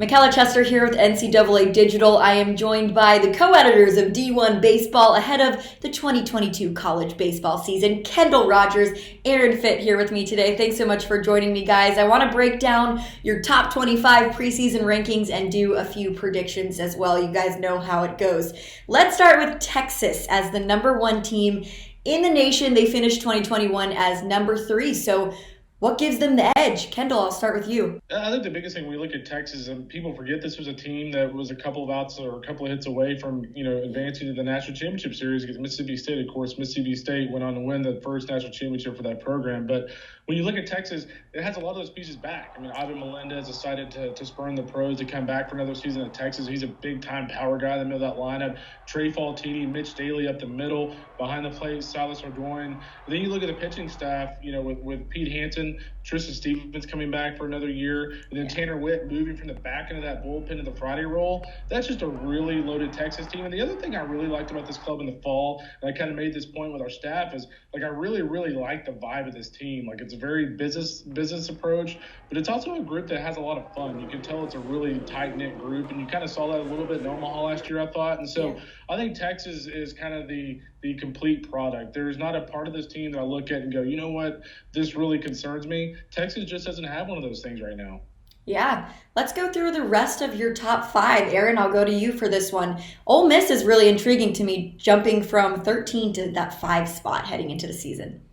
Michella Chester here with NCAA Digital. I am joined by the co-editors of D1Baseball ahead of the 2022 college baseball season. Kendall Rogers, Fitt here with me today. Thanks so much for joining me, guys. I want to break down your top 25 preseason rankings and do a few predictions as well. You guys know how it goes. Let's start with Texas as the number one team in the nation. They finished 2021 as number 3. So what gives them the edge? Kendall, I'll start with you. I think the biggest thing when we look at Texas, and people forget this was a team that was a couple of outs or a couple of hits away from, advancing to the national championship series against Mississippi State. Of course, Mississippi State went on to win the first national championship for that program. But when you look at Texas, it has a lot of those pieces back. I mean, Ivan Melendez decided to spurn the pros to come back for another season at Texas. He's a big-time power guy in the middle of that lineup. Trey Faltini, Mitch Daly up the middle, behind the plate, Silas Ardoin. Then you look at the pitching staff, with Pete Hansen, Tristan Stevens coming back for another year, and then Tanner Witt moving from the back end of that bullpen to the Friday role. That's just a really loaded Texas team. And the other thing I really liked about this club in the fall, and I kind of made this point with our staff, is I really, really like the vibe of this team. It's a very business approach, but it's also a group that has a lot of fun. You can tell it's a really tight-knit group, and you kind of saw that a little bit in Omaha last year, I thought. And so I think Texas is kind of the complete product. There is not a part of this team that I look at and go, you know what, this really concerns me. Texas just doesn't have one of those things right now. Yeah, let's go through the rest of your top 5. Aaron, I'll go to you for this one. Ole Miss is really intriguing to me, jumping from 13 to that 5 spot heading into the season.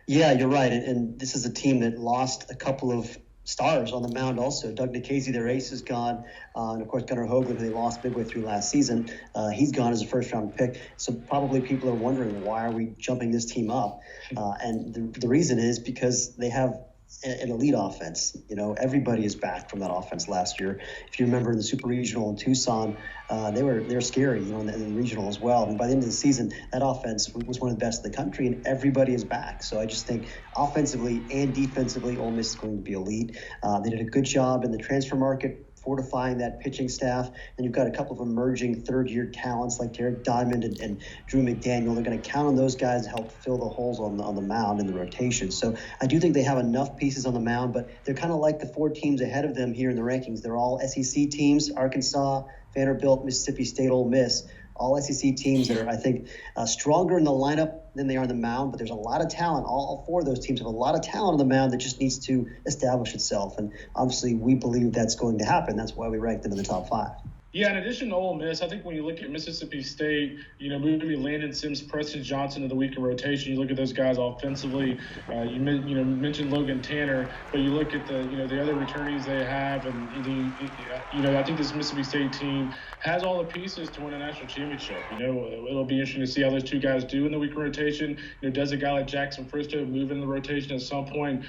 Yeah, you're right. And this is a team that lost a couple of stars on the mound also. Doug Nikhazy, their ace, is gone. And, of course, Gunnar Hoagland, who they lost midway through last season, he's gone as a first-round pick. So probably people are wondering, why are we jumping this team up? And the reason is because they have an elite offense. Everybody is back from that offense last year. If you remember in the Super Regional in Tucson, they were scary, in the regional as well. And by the end of the season, that offense was one of the best in the country, and everybody is back. So I just think offensively and defensively, Ole Miss is going to be elite. They did a good job in the transfer market, fortifying that pitching staff. And you've got a couple of emerging third-year talents like Derek Diamond and Drew McDaniel. They're going to count on those guys to help fill the holes on the mound in the rotation. So I do think they have enough pieces on the mound, but they're kind of like the 4 teams ahead of them here in the rankings. They're all SEC teams: Arkansas, Vanderbilt, Mississippi State, Ole Miss. All SEC teams that are, I think, stronger in the lineup than they are on the mound, but there's a lot of talent. All 4 of those teams have a lot of talent on the mound that just needs to establish itself. And obviously, we believe that's going to happen. That's why we rank them in the top 5. Yeah, in addition to Ole Miss, I think when you look at Mississippi State, moving Landon Sims, Preston Johnson to the weekend rotation, you look at those guys offensively. You mentioned Logan Tanner, but you look at the other returnees they have, and I think this Mississippi State team has all the pieces to win a national championship. It'll be interesting to see how those 2 guys do in the weekend rotation. Does a guy like Jackson Fristow move in the rotation at some point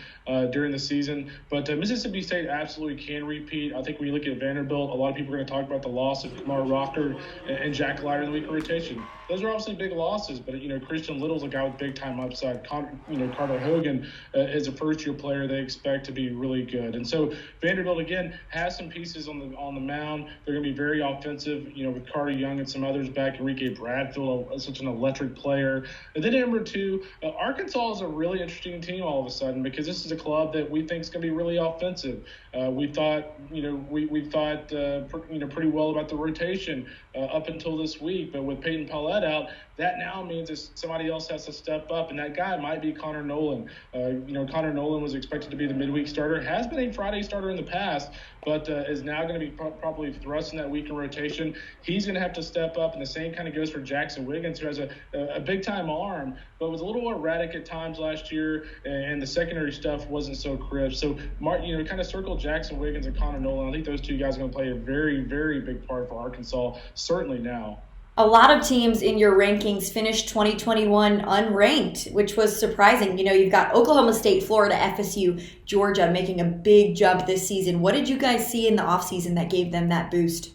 during the season? But Mississippi State absolutely can repeat. I think when you look at Vanderbilt, a lot of people are going to talk about the loss of Kumar Rocker and Jack Leiter in the weekend rotation. Those are obviously big losses, but Christian Little's a guy with big-time upside. Carter Hogan is a first-year player they expect to be really good. And so Vanderbilt, again, has some pieces on the mound. They're going to be very offensive, with Carter Young and some others back. Enrique Bradfield, such an electric player. And then number 2, Arkansas is a really interesting team all of a sudden, because this is a club that we think is going to be really offensive. We thought pretty well about the rotation up until this week, but with Peyton Paulette out, that now means that somebody else has to step up, and that guy might be Connor Nolan. Connor Nolan was expected to be the midweek starter, has been a Friday starter in the past, but is now going to be probably thrust in that weekend rotation. He's going to have to step up, and the same kind of goes for Jackson Wiggins, who has a big-time arm, but was a little erratic at times last year, and the secondary stuff wasn't so crisp. So, kind of circle Jackson Wiggins and Connor Nolan. I think those 2 guys are going to play a very, very big part for Arkansas, certainly now. A lot of teams in your rankings finished 2021 unranked, which was surprising. You've got Oklahoma State, Florida, FSU, Georgia making a big jump this season. What did you guys see in the offseason that gave them that boost?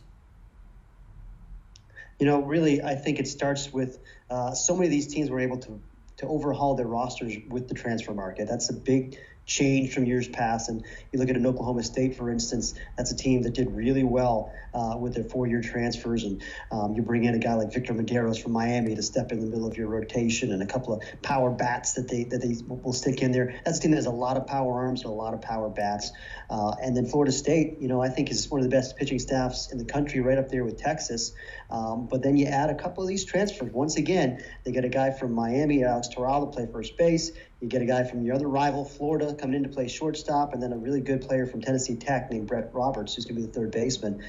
Really, I think it starts with so many of these teams were able to overhaul their rosters with the transfer market. That's a big changed from years past. And you look at an Oklahoma State, for instance, that's a team that did really well with their 4-year transfers. And you bring in a guy like Victor Medeiros from Miami to step in the middle of your rotation, and a couple of power bats that they will stick in there. That's a team that has a lot of power arms and a lot of power bats. And then Florida State, I think is one of the best pitching staffs in the country, right up there with Texas. But then you add a couple of these transfers. Once again, they get a guy from Miami, Alex Toral, to play first base. You get a guy from your other rival, Florida, coming in to play shortstop, and then a really good player from Tennessee Tech named Brett Roberts, who's going to be the third baseman.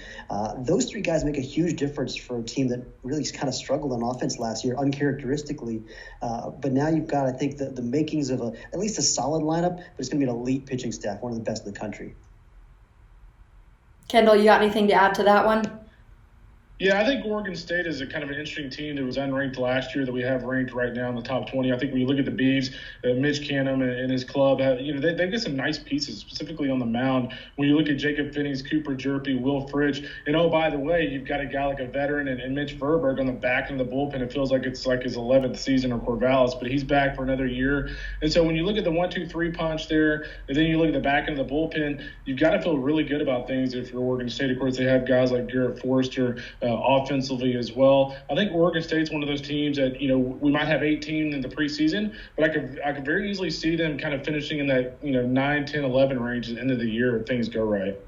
Those three guys make a huge difference for a team that really kind of struggled on offense last year, uncharacteristically. But now you've got, I think, the makings of at least a solid lineup, but it's going to be an elite pitching staff, one of the best in the country. Kendall, you got anything to add to that one? Yeah, I think Oregon State is a kind of an interesting team that was unranked last year that we have ranked right now in the top 20. I think when you look at the Beavs, Mitch Canham and his club, they've got some nice pieces, specifically on the mound. When you look at Jacob Finney's, Cooper Jerpy, Will Fridge, and oh, by the way, you've got a guy like a veteran and Mitch Verberg on the back end of the bullpen. It feels like it's like his 11th season or Corvallis, but he's back for another year. And so when you look at the 1-2-3 punch there, and then you look at the back end of the bullpen, you've got to feel really good about things if you're Oregon State. Of course, they have guys like Garrett Forrester, offensively as well. I think Oregon State's one of those teams that, we might have 18 in the preseason, but I could very easily see them kind of finishing in that, 9, 10, 11 range at the end of the year if things go right.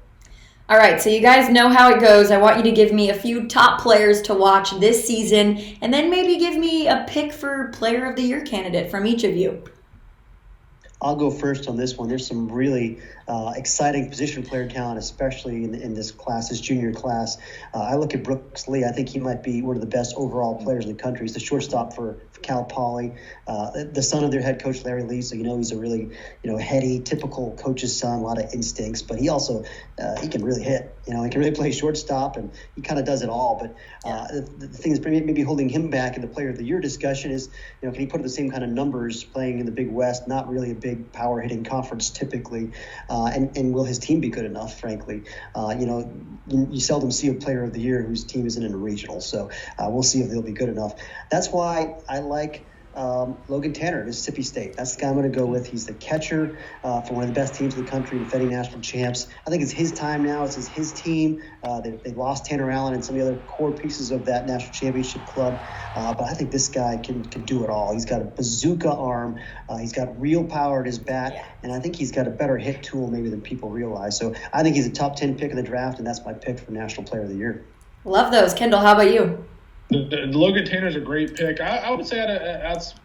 All right, so you guys know how it goes. I want you to give me a few top players to watch this season, and then maybe give me a pick for Player of the Year candidate from each of you. I'll go first on this one. There's some really exciting position player talent, especially in this class, this junior class. I look at Brooks Lee. I think he might be one of the best overall players in the country. He's the shortstop for Cal Poly, the son of their head coach, Larry Lee. So, he's a really, heady, typical coach's son, a lot of instincts. But he also, he can really hit. He can really play shortstop, and he kind of does it all. But the thing that's maybe holding him back in the Player of the Year discussion is, can he put up the same kind of numbers playing in the Big West, not really a big power hitting conference typically, and will his team be good enough, frankly? You seldom see a Player of the Year whose team isn't in a regional, so we'll see if they'll be good enough. That's why I like Logan Tanner, Mississippi State. That's the guy I'm going to go with. He's the catcher for one of the best teams in the country, defending national champs. I think it's his time now. It's his team. They lost Tanner Allen and some of the other core pieces of that national championship club. But I think this guy can do it all. He's got a bazooka arm. He's got real power at his bat. And I think he's got a better hit tool maybe than people realize. So I think he's a top 10 pick in the draft, and that's my pick for National Player of the Year. Love those. Kendall, how about you? Logan Tanner's a great pick. I would say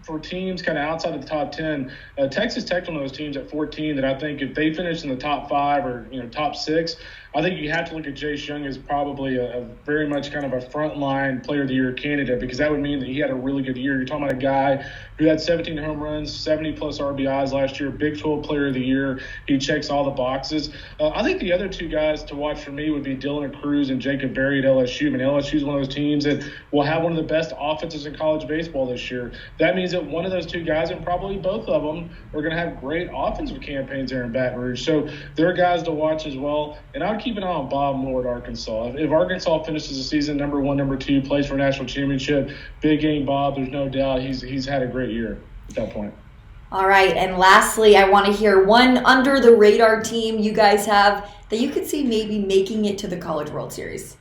for teams kind of outside of the top 10, Texas Tech, one of those teams at 14 that I think if they finish in the top 5 or top 6, I think you have to look at Jace Young as probably a very much kind of a frontline Player of the Year candidate, because that would mean that he had a really good year. You're talking about a guy who had 17 home runs, 70-plus RBIs last year, Big 12 Player of the Year. He checks all the boxes. I think the other two guys to watch for me would be Dylan Cruz and Jacob Berry at LSU. I mean, LSU is one of those teams that will have one of the best offenses in college baseball this year. That means that one of those two guys, and probably both of them, are going to have great offensive campaigns there in Baton Rouge. So they're guys to watch as well. And I would keep an eye on Bob Moore at Arkansas. If Arkansas finishes the season number 1, number 2, plays for a national championship, big game Bob, there's no doubt he's had a great year at that point. All right, and lastly, I want to hear one under-the-radar team you guys have that you could see maybe making it to the College World Series.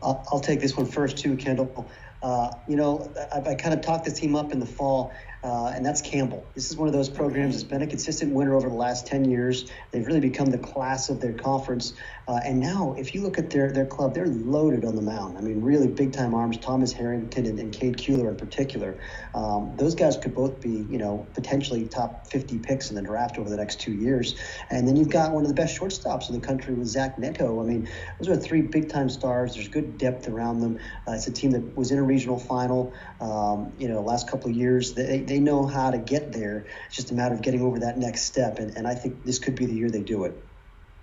I'll take this one first too, Kendall. I kind of talked this team up in the fall, and that's Campbell. This is one of those programs that's been a consistent winner over the last 10 years. They've really become the class of their conference. And now, if you look at their club, they're loaded on the mound. I mean, really big-time arms, Thomas Harrington and Cade Kuehler in particular. Those guys could both be, potentially top 50 picks in the draft over the next 2 years. And then you've got one of the best shortstops in the country with Zach Neto. I mean, those are 3 big-time stars. There's good depth around them. It's a team that was in a regional final, last couple of years. They know how to get there. It's just a matter of getting over that next step. And I think this could be the year they do it.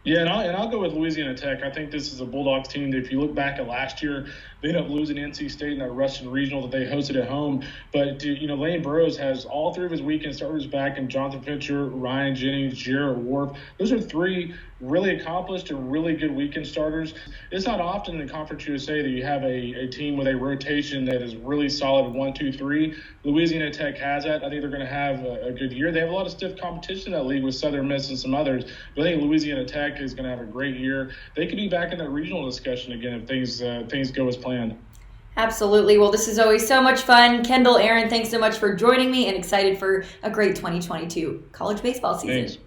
Yeah, and I'll go with Louisiana Tech. I think this is a Bulldogs team that if you look back at last year, they ended up losing NC State in that Ruston Regional that they hosted at home. But, Lane Burroughs has all three of his weekend starters back in Jonathan Fincher, Ryan Jennings, Jarrett Wharf. Those are three really accomplished and really good weekend starters. It's not often in Conference USA that you have a team with a rotation that is really solid 1, 2, 3. Louisiana Tech has that. I think they're going to have a good year. They have a lot of stiff competition in that league with Southern Miss and some others. But I think Louisiana Tech is going to have a great year. They could be back in that regional discussion again if things go as planned. Absolutely. Well, this is always so much fun. Kendall, Aaron, thanks so much for joining me and excited for a great 2022 college baseball season. Thanks.